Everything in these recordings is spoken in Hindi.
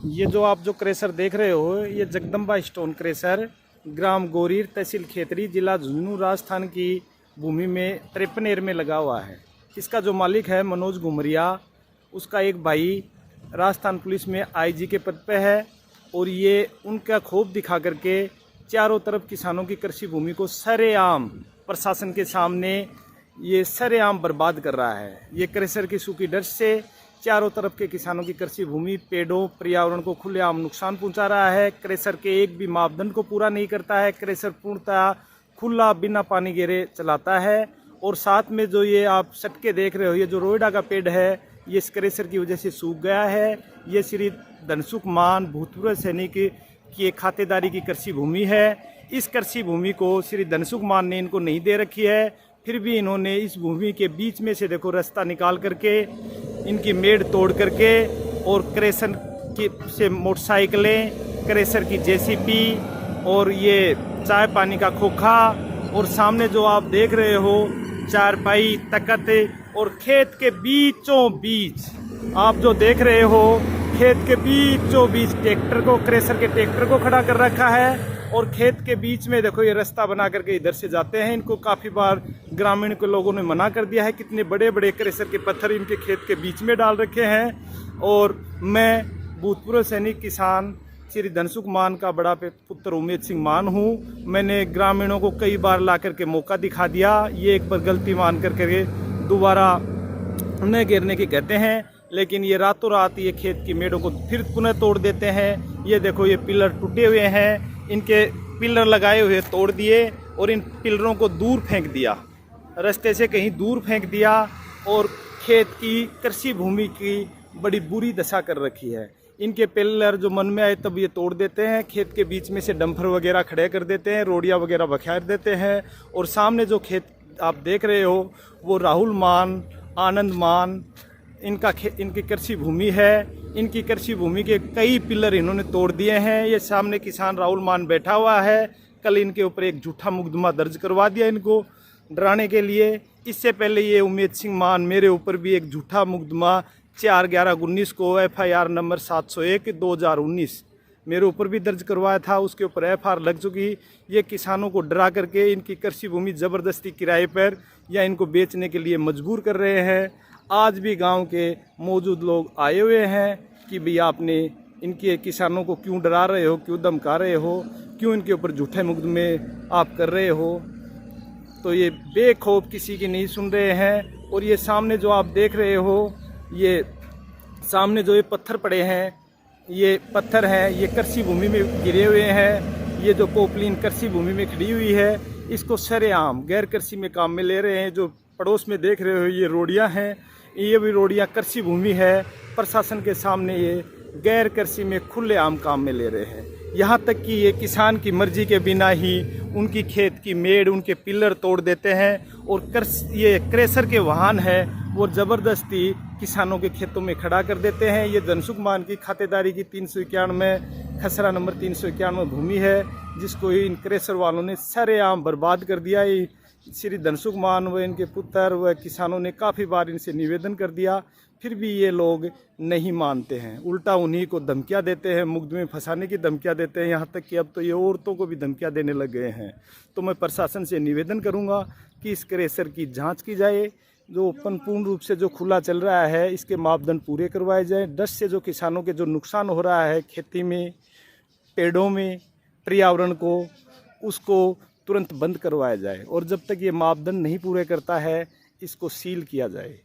ये जो आप जो क्रेशर देख रहे हो, ये जगदम्बा स्टोन क्रेशर ग्राम गोरीर, तहसील खेतरी, जिला झुंझुनू, राजस्थान की भूमि में 53 एयर में लगा हुआ है। इसका जो मालिक है मनोज घुमरिया, उसका एक भाई राजस्थान पुलिस में आईजी के पद पे है और ये उनका खूब दिखा करके चारों तरफ किसानों की कृषि भूमि को सरेआम प्रशासन के सामने ये सरेआम बर्बाद कर रहा है। ये क्रेशर की सूखी डस्ट से चारों तरफ के किसानों की कृषि भूमि, पेड़ों, पर्यावरण को खुलेआम नुकसान पहुंचा रहा है। क्रेशर के एक भी मापदंड को पूरा नहीं करता है। क्रेशर पूर्णतः खुला बिना पानी गिरे चलाता है। और साथ में जो ये आप सटके देख रहे हो, ये जो रोइडा का पेड़ है, ये इस क्रेशर की वजह से सूख गया है। ये श्री धनसुख मान भूतपूर्व सैनिक की खातेदारी की कृषि भूमि है। इस कृषि भूमि को श्री धनसुख मान ने इनको नहीं दे रखी है, फिर भी इन्होंने इस भूमि के बीच में से देखो रास्ता निकाल करके इनकी मेड़ तोड़ करके और क्रेशर की से मोटरसाइकिलें, क्रेशर की जेसीबी और ये चाय पानी का खोखा और सामने जो आप देख रहे हो चारपाई, तकत और खेत के बीचों बीच आप जो देख रहे हो, खेत के बीचों बीच ट्रैक्टर को, क्रेशर के ट्रैक्टर को खड़ा कर रखा है। और खेत के बीच में देखो ये रास्ता बना करके इधर से जाते हैं। इनको काफ़ी बार ग्रामीण के लोगों ने मना कर दिया है। कितने बड़े बड़े क्रेशर के पत्थर इनके खेत के बीच में डाल रखे हैं। और मैं भूतपूर्व सैनिक किसान श्री धनसुख मान का बड़ा पुत्र उमेद सिंह मान हूँ। मैंने ग्रामीणों को कई बार ला करके मौका दिखा दिया। ये एक बार गलती मान करके दोबारा न गिरने की कहते हैं, लेकिन ये रातों रात ये खेत की मेड़ों को फिर पुनः तोड़ देते हैं। ये देखो ये पिलर टूटे हुए हैं, इनके पिलर लगाए हुए तोड़ दिए और इन पिलरों को दूर फेंक दिया, रास्ते से कहीं दूर फेंक दिया और खेत की कृषि भूमि की बड़ी बुरी दशा कर रखी है। इनके पिलर जो मन में आए तब ये तोड़ देते हैं, खेत के बीच में से डंपर वगैरह खड़े कर देते हैं, रोडियाँ वगैरह बखेर देते हैं। और सामने जो खेत आप देख रहे हो वो राहुल मान, आनंद मान इनकी कृषि भूमि है। इनकी कृषि भूमि के कई पिलर इन्होंने तोड़ दिए हैं। ये सामने किसान राहुल मान बैठा हुआ है। कल इनके ऊपर एक झूठा मुकदमा दर्ज करवा दिया इनको डराने के लिए। इससे पहले ये उमेद सिंह मान मेरे ऊपर भी एक झूठा मुकदमा 4/11/19 को FIR नंबर 701/2019 मेरे ऊपर भी दर्ज करवाया था। उसके ऊपर FIR लग चुकी। ये किसानों को डरा करके इनकी कृषि भूमि ज़बरदस्ती किराए पर या इनको बेचने के लिए मजबूर कर रहे हैं। आज भी गांव के मौजूद लोग आए हुए हैं कि भैया आपने इनके किसानों को क्यों डरा रहे हो, क्यों धमका रहे हो, क्यों इनके ऊपर झूठे मुकदमे आप कर रहे हो। तो ये बेखौफ किसी की नहीं सुन रहे हैं। और ये सामने जो आप देख रहे हो, ये सामने जो ये पत्थर पड़े हैं, ये पत्थर हैं, ये कृषि भूमि में गिरे हुए हैं। ये जो पोपलीन कृषि भूमि में खड़ी हुई है, इसको सरेआम गैर कृषि में काम में ले रहे हैं। जो पड़ोस में देख रहे हो ये रोडियां हैं, ये भी रोडियां कृषि भूमि है। प्रशासन के सामने ये गैर कृषि में खुलेआम काम में ले रहे हैं। यहाँ तक कि ये किसान की मर्जी के बिना ही उनकी खेत की मेड़, उनके पिलर तोड़ देते हैं। और ये क्रेशर के वाहन है वो ज़बरदस्ती किसानों के खेतों में खड़ा कर देते हैं। ये धनसुख मान की खातेदारी की 391 खसरा नंबर 391 भूमि है, जिसको इन क्रेशर वालों ने सरेआम बर्बाद कर दिया। श्री धनसुख मान व इनके पुत्र व किसानों ने काफ़ी बार इनसे निवेदन कर दिया, फिर भी ये लोग नहीं मानते हैं। उल्टा उन्हीं को धमकियां देते हैं, मुकदमे फंसाने की धमकियां देते हैं। यहाँ तक कि अब तो ये औरतों को भी धमकियां देने लग गए हैं। तो मैं प्रशासन से निवेदन करूँगा कि इस क्रेशर की जांच की जाए। जो पूर्ण रूप से जो खुला चल रहा है, इसके मापदंड पूरे करवाए जाए। डस्ट से जो किसानों के जो नुकसान हो रहा है खेती में, पेड़ों में, पर्यावरण को, उसको तुरंत बंद करवाया जाए। और जब तक ये मापदंड नहीं पूरे करता है, इसको सील किया जाए।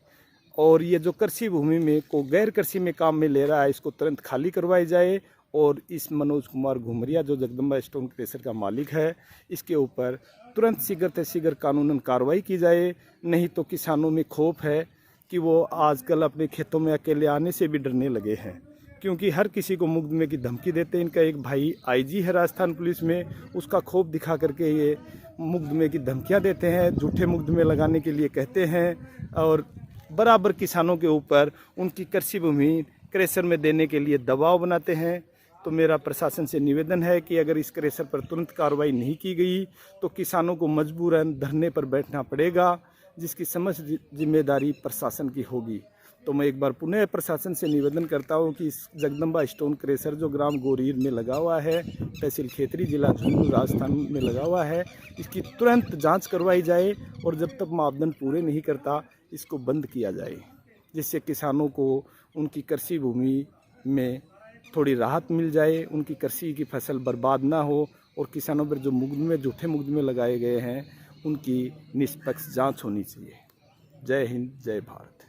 और ये जो कृषि भूमि में को गैर कृषि में काम में ले रहा है, इसको तुरंत खाली करवाई जाए। और इस मनोज कुमार घुमरिया जो जगदम्बा स्टोन क्रेशर का मालिक है, इसके ऊपर तुरंत शीघ्र से शीघ्र कानूनन कार्रवाई की जाए। नहीं तो किसानों में खौफ है कि वो आजकल अपने खेतों में अकेले आने से भी डरने लगे हैं, क्योंकि हर किसी को मुकदमे की धमकी देते हैं। इनका एक भाई आईजी है राजस्थान पुलिस में, उसका खौफ दिखा करके ये मुकदमे की धमकियां देते हैं, झूठे मुकदमे लगाने के लिए कहते हैं और बराबर किसानों के ऊपर उनकी कृषि भूमि क्रेशर में देने के लिए दबाव बनाते हैं। तो मेरा प्रशासन से निवेदन है कि अगर इस क्रेशर पर तुरंत कार्रवाई नहीं की गई तो किसानों को मजबूरन धरने पर बैठना पड़ेगा, जिसकी समस्त जिम्मेदारी प्रशासन की होगी। तो मैं एक बार पुनः प्रशासन से निवेदन करता हूं कि इस जगदम्बा स्टोन क्रेशर जो ग्राम गोरीर में लगा हुआ है, तहसील खेतरी, जिला झुंझुनू, राजस्थान में लगा हुआ है, इसकी तुरंत जांच करवाई जाए और जब तक मापदंड पूरे नहीं करता इसको बंद किया जाए, जिससे किसानों को उनकी कृषि भूमि में थोड़ी राहत मिल जाए, उनकी कृषि की फसल बर्बाद ना हो और किसानों पर जो मुकदमे, झूठे मुकदमे लगाए गए हैं उनकी निष्पक्ष जांच होनी चाहिए। जय हिंद, जय भारत।